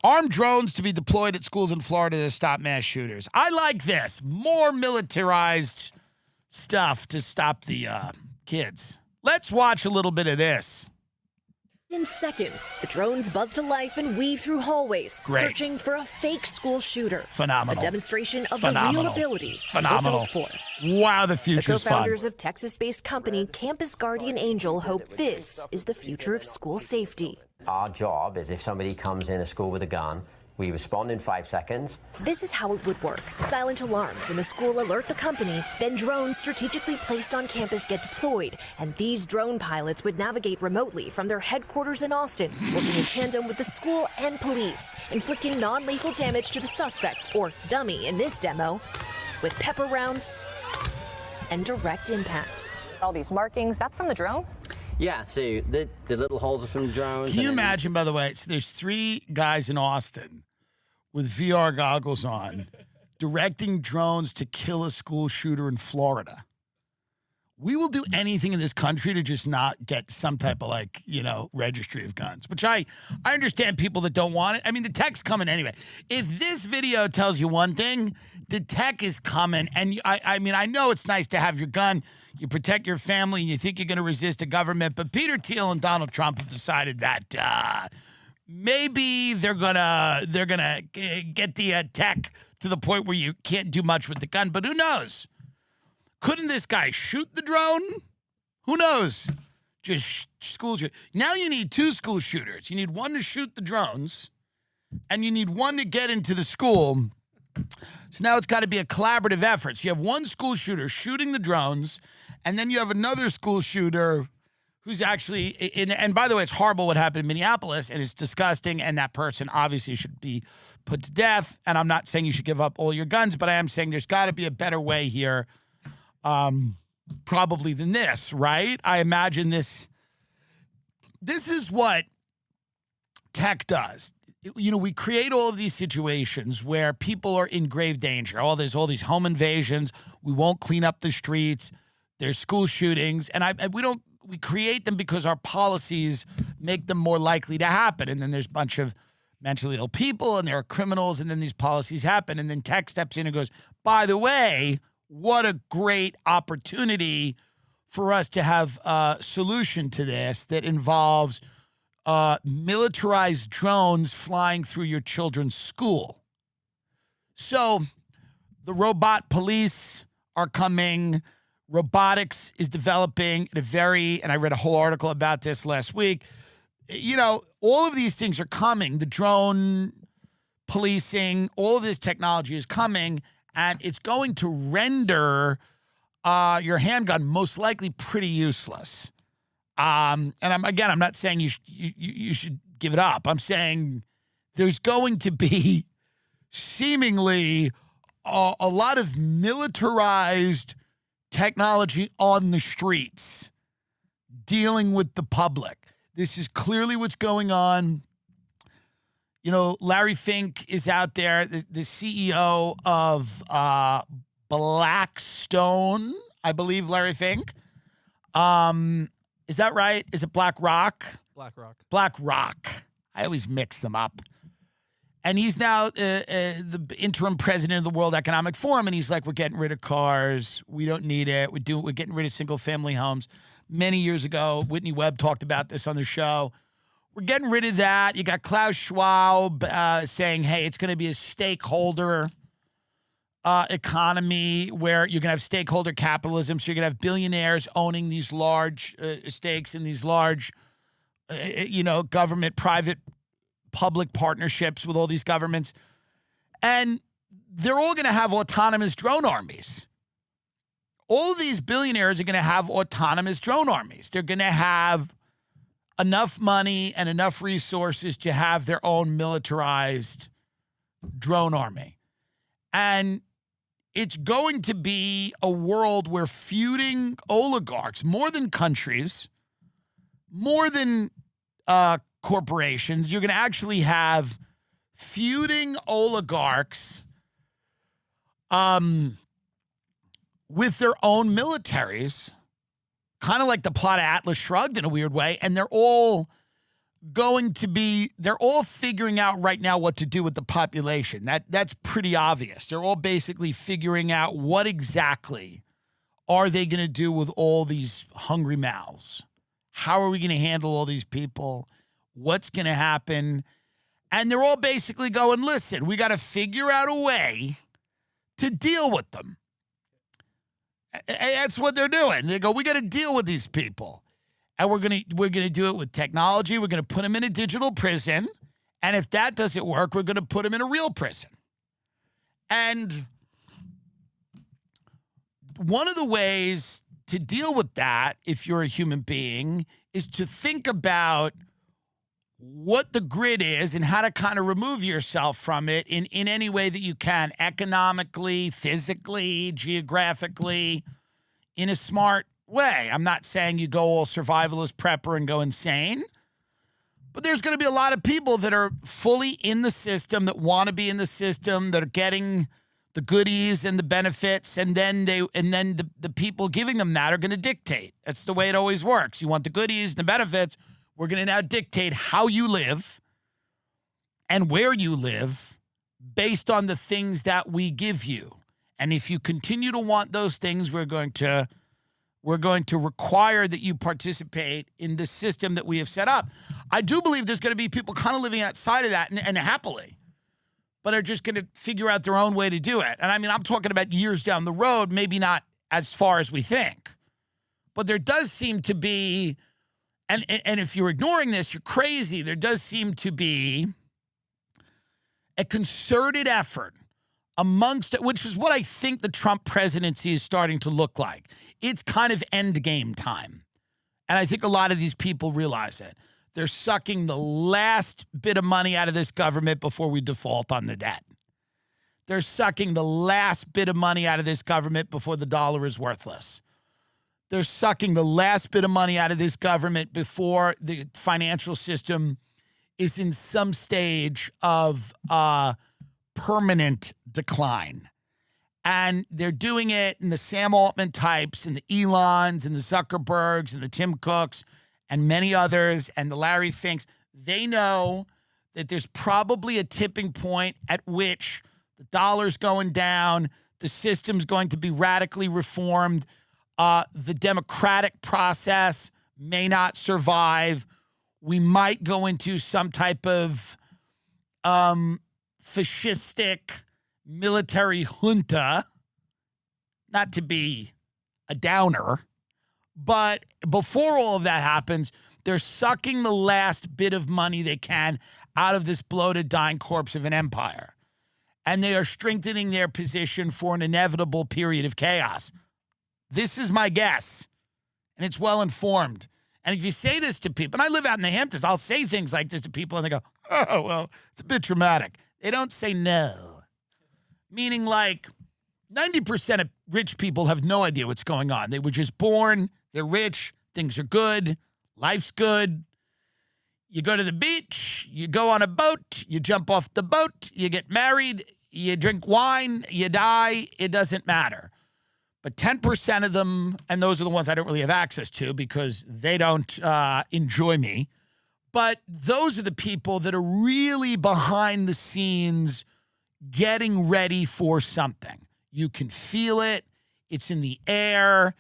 Armed drones to be deployed at schools in Florida to stop mass shooters. I like this. More militarized stuff to stop the kids. Let's watch a little bit of this. In seconds, the drones buzz to life and weave through hallways, searching for a fake school shooter. Phenomenal. A demonstration of the real abilities Phenomenal. for. Wow, the future's fun. The co-founders of Texas-based company Campus Guardian Angel hope this is the future of school safety. Our job is if somebody comes in a school with a gun, we respond in 5 seconds. This is how it would work. Silent alarms in the school alert the company, then drones strategically placed on campus get deployed, and these drone pilots would navigate remotely from their headquarters in Austin, working in tandem with the school and police, inflicting non-lethal damage to the suspect, or dummy in this demo, with pepper rounds and direct impact. All these markings, that's from the drone? Yeah, so the little holes are from the drones. Can you imagine, by the way, so there's 3 guys in Austin with VR goggles on directing drones to kill a school shooter in Florida. We will do anything in this country to just not get some type of, like, registry of guns, which I understand people that don't want it. I mean, the tech's coming anyway. If this video tells you one thing, the tech is coming. And I know it's nice to have your gun. You protect your family and you think you're going to resist the government. But Peter Thiel and Donald Trump have decided that maybe they're gonna get the tech to the point where you can't do much with the gun. But who knows? Couldn't this guy shoot the drone? Who knows? Just school shoot. Now you need 2 school shooters. You need one to shoot the drones, and you need one to get into the school. So now it's got to be a collaborative effort. So you have one school shooter shooting the drones, and then you have another school shooter who's actually, and by the way, it's horrible what happened in Minneapolis, and it's disgusting, and that person obviously should be put to death. And I'm not saying you should give up all your guns, but I am saying there's got to be a better way here. Probably than this, right? I imagine this is what tech does. We create all of these situations where people are in grave danger. There's all these home invasions. We won't clean up the streets. There's school shootings. And we create them because our policies make them more likely to happen. And then there's a bunch of mentally ill people and there are criminals, and then these policies happen. And then tech steps in and goes, by the way, what a great opportunity for us to have a solution to this that involves militarized drones flying through your children's school. So the robot police are coming. Robotics is developing at and I read a whole article about this last week. All of these things are coming. The drone policing, all of this technology is coming. And it's going to render your handgun most likely pretty useless. And I'm not saying you should give it up. I'm saying there's going to be seemingly a lot of militarized technology on the streets dealing with the public. This is clearly what's going on. Larry Fink is out there, the CEO of Blackstone, I believe, Larry Fink. Is that right? Is it BlackRock? BlackRock. I always mix them up. And he's now the interim president of the World Economic Forum, and he's like, we're getting rid of cars. We don't need it. We're getting rid of single-family homes. Many years ago, Whitney Webb talked about this on the show. We're getting rid of that. You got Klaus Schwab saying, hey, it's going to be a stakeholder economy where you're going to have stakeholder capitalism. So you're going to have billionaires owning these large stakes in these large, government, private, public partnerships with all these governments. And they're all going to have autonomous drone armies. All of these billionaires are going to have autonomous drone armies. They're going to have enough money and enough resources to have their own militarized drone army. And it's going to be a world where feuding oligarchs, more than countries, more than corporations, you're going to actually have feuding oligarchs with their own militaries, kind of like the plot of Atlas Shrugged in a weird way, and they're all they're all figuring out right now what to do with the population. That's pretty obvious. They're all basically figuring out what exactly are they going to do with all these hungry mouths. How are we going to handle all these people? What's going to happen? And they're all basically going, listen, we got to figure out a way to deal with them. That's what they're doing. They go, we got to deal with these people. And we're gonna do it with technology. We're going to put them in a digital prison. And if that doesn't work, we're going to put them in a real prison. And one of the ways to deal with that, if you're a human being, is to think about what the grid is and how to kind of remove yourself from it in any way that you can, economically, physically, geographically, in a smart way. I'm not saying you go all survivalist prepper and go insane, but there's going to be a lot of people that are fully in the system, that want to be in the system, that are getting the goodies and the benefits, and then the people giving them that are going to dictate. That's the way it always works. You want the goodies and the benefits. We're going to now dictate how you live and where you live based on the things that we give you. And if you continue to want those things, we're going to require that you participate in the system that we have set up. I do believe there's going to be people kind of living outside of that and happily, but are just going to figure out their own way to do it. And I mean, I'm talking about years down the road, maybe not as far as we think. But there does seem to be, and if you're ignoring this, you're crazy. There does seem to be a concerted effort amongst it, which is what I think the Trump presidency is starting to look like. It's kind of end game time. And I think a lot of these people realize it. They're sucking the last bit of money out of this government before we default on the debt. They're sucking the last bit of money out of this government before the dollar is worthless. They're sucking the last bit of money out of this government before the financial system is in some stage of permanent decline. And they're doing it in the Sam Altman types and the Elons and the Zuckerbergs and the Tim Cooks and many others and the Larry Finks. They know that there's probably a tipping point at which the dollar's going down, the system's going to be radically reformed, the democratic process may not survive. We might go into some type of fascistic military junta, not to be a downer, but before all of that happens, they're sucking the last bit of money they can out of this bloated, dying corpse of an empire. And they are strengthening their position for an inevitable period of chaos. This is my guess, and it's well-informed. And if you say this to people, and I live out in the Hamptons, I'll say things like this to people, and they go, oh, well, it's a bit dramatic. They don't say no. Meaning like 90% of rich people have no idea what's going on. They were just born, they're rich, things are good, life's good. You go to the beach, you go on a boat, you jump off the boat, you get married, you drink wine, you die, it doesn't matter. But 10% of them, and those are the ones I don't really have access to because they don't enjoy me, but those are the people that are really behind the scenes getting ready for something. You can feel it. It's in the air.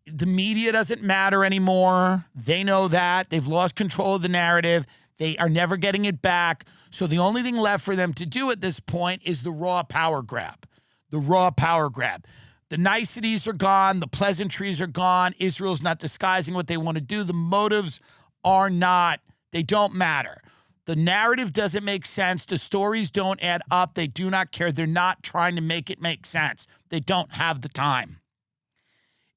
The media doesn't matter anymore. They know that. They've lost control of the narrative. They are never getting it back. So the only thing left for them to do at this point is the raw power grab. The raw power grab. The niceties are gone. The pleasantries are gone. Israel's not disguising what they want to do. The motives are not. They don't matter. The narrative doesn't make sense. The stories don't add up. They do not care. They're not trying to make it make sense. They don't have the time.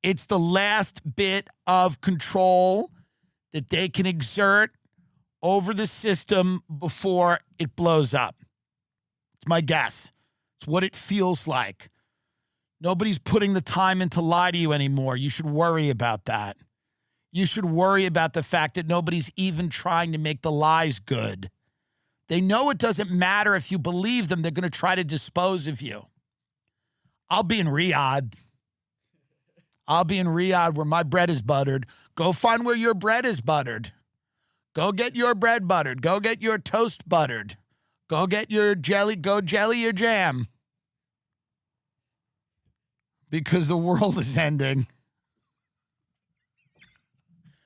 It's the last bit of control that they can exert over the system before it blows up. It's my guess. It's what it feels like. Nobody's putting the time in to lie to you anymore. You should worry about that. You should worry about the fact that nobody's even trying to make the lies good. They know it doesn't matter if you believe them. They're going to try to dispose of you. I'll be in Riyadh. I'll be in Riyadh where my bread is buttered. Go find where your bread is buttered. Go get your bread buttered. Go get your toast buttered. Go get your jelly. Go jelly your jam. Because the world is ending.